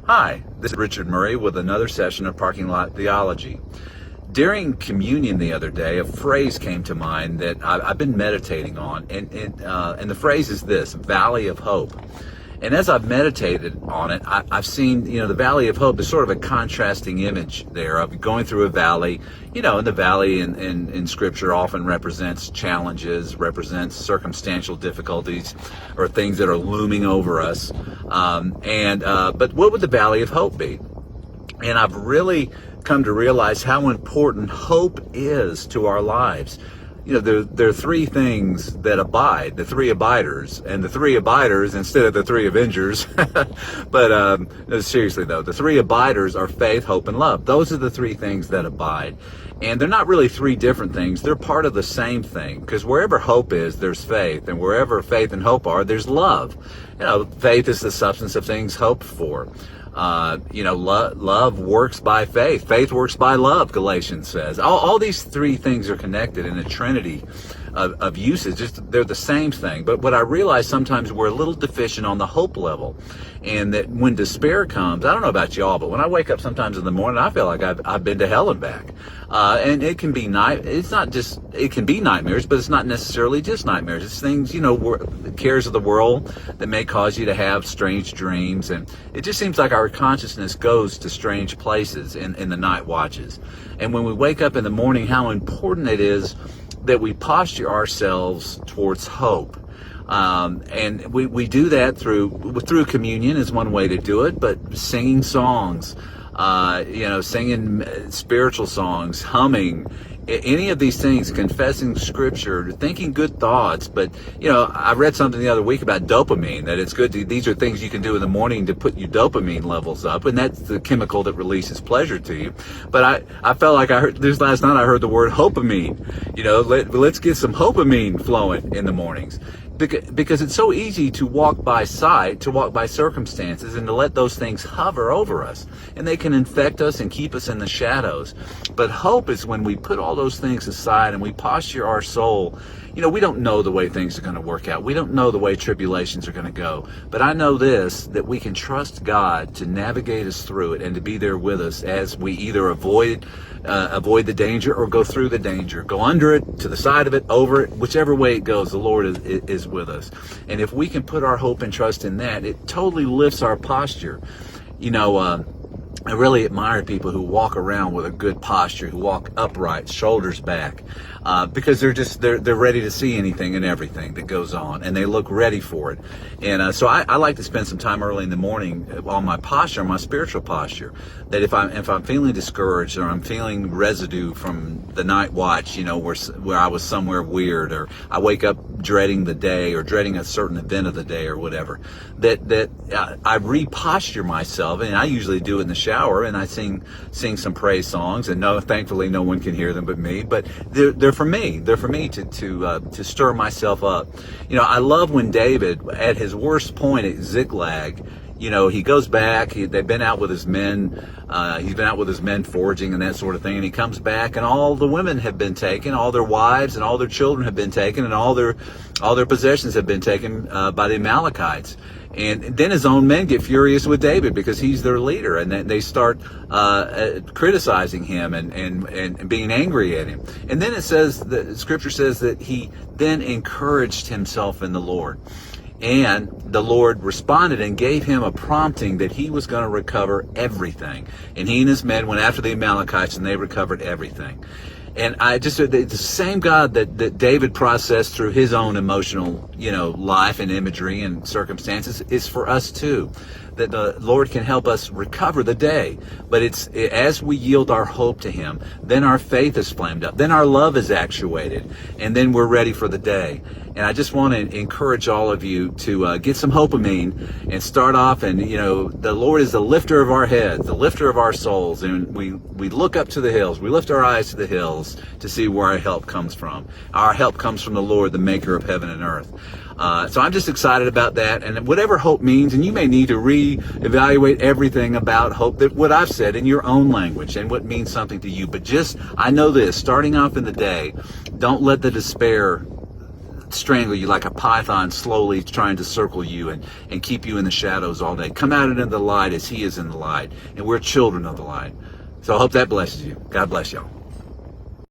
Hi, this is Richard Murray with another session of Parking Lot Theology. During communion the other day, a phrase came to mind that I've been meditating on, and the phrase is this: Valley of Hope. And as I've meditated on it, I've seen, the Valley of Hope is sort of a contrasting image there of going through a valley. And the valley in Scripture often represents challenges, represents circumstantial difficulties, or things that are looming over us. But what would the Valley of Hope be? And I've really come to realize how important hope is to our lives. There are three things that abide, the three abiders, and the three abiders instead of the three Avengers. But no, seriously though, the three abiders are faith, hope, and love. Those are the three things that abide. And they're not really three different things. They're part of the same thing. Because wherever hope is, there's faith. And wherever faith and hope are, there's love. Faith is the substance of things hoped for. Love works by faith. Faith works by love, Galatians says. All these three things are connected in a trinity of usage. They're the same thing. But what I realize sometimes we're a little deficient on the hope level. And that when despair comes, I don't know about y'all, but when I wake up sometimes in the morning, I feel like I've been to hell and back. And it can be it can be nightmares, but it's not necessarily just nightmares. It's things, the cares of the world that may cause you to have strange dreams. And it just seems like our consciousness goes to strange places in the night watches. And when we wake up in the morning, how important it is that we posture ourselves towards hope. And we do that through communion is one way to do it, but singing songs, singing spiritual songs, humming, any of these things, confessing Scripture, thinking good thoughts. But, I read something the other week about dopamine, that it's good these are things you can do in the morning to put your dopamine levels up, and that's the chemical that releases pleasure to you. But I felt like I heard this last night, I heard the word hopamine. Let's get some hopamine flowing in the mornings. Because it's so easy to walk by sight, to walk by circumstances, and to let those things hover over us. And they can infect us and keep us in the shadows. But hope is when we put all those things aside and we posture our soul. We don't know the way things are going to work out. We don't know the way tribulations are going to go. But I know this, that we can trust God to navigate us through it and to be there with us as we either avoid the danger or go through the danger, go under it, to the side of it, over it, whichever way it goes, the Lord is with us. And if we can put our hope and trust in that, it totally lifts our posture. I really admire people who walk around with a good posture, who walk upright, shoulders back, because they're ready to see anything and everything that goes on, and they look ready for it. And so I like to spend some time early in the morning on my posture, my spiritual posture. That if I'm feeling discouraged, or I'm feeling residue from the night watch, where I was somewhere weird, or I wake up dreading the day, or dreading a certain event of the day, or whatever, that I reposture myself, and I usually do it in the shower, and I sing some praise songs, and thankfully no one can hear them but me. But they're for me. They're for me to stir myself up. I love when David, at his worst point at Ziklag, he goes back. They've been out with his men. He's been out with his men foraging and that sort of thing. And he comes back, and all the women have been taken, all their wives and all their children have been taken, and all their possessions have been taken by the Amalekites. And then his own men get furious with David because he's their leader, and then they start criticizing him and being angry at him. And then the Scripture says that he then encouraged himself in the Lord. And the Lord responded and gave him a prompting that he was going to recover everything. And he and his men went after the Amalekites, and they recovered everything. And the same God that David processed through his own emotional, life and imagery and circumstances is for us too. That the Lord can help us recover the day. But as we yield our hope to Him, then our faith is flamed up, then our love is actuated, and then we're ready for the day. And I just want to encourage all of you to get some hopamine and start off. And the Lord is the lifter of our heads, the lifter of our souls, and we look up to the hills. We lift our eyes to the hills to see where our help comes from. Our help comes from the Lord, the Maker of heaven and earth. So I'm just excited about that, and whatever hope means, and you may need to reevaluate everything about hope, that what I've said in your own language and what means something to you. But I know this, starting off in the day, don't let the despair strangle you like a python, slowly trying to circle you and keep you in the shadows all day. Come out into the light as he is in the light. And we're children of the light. So I hope that blesses you. God bless y'all.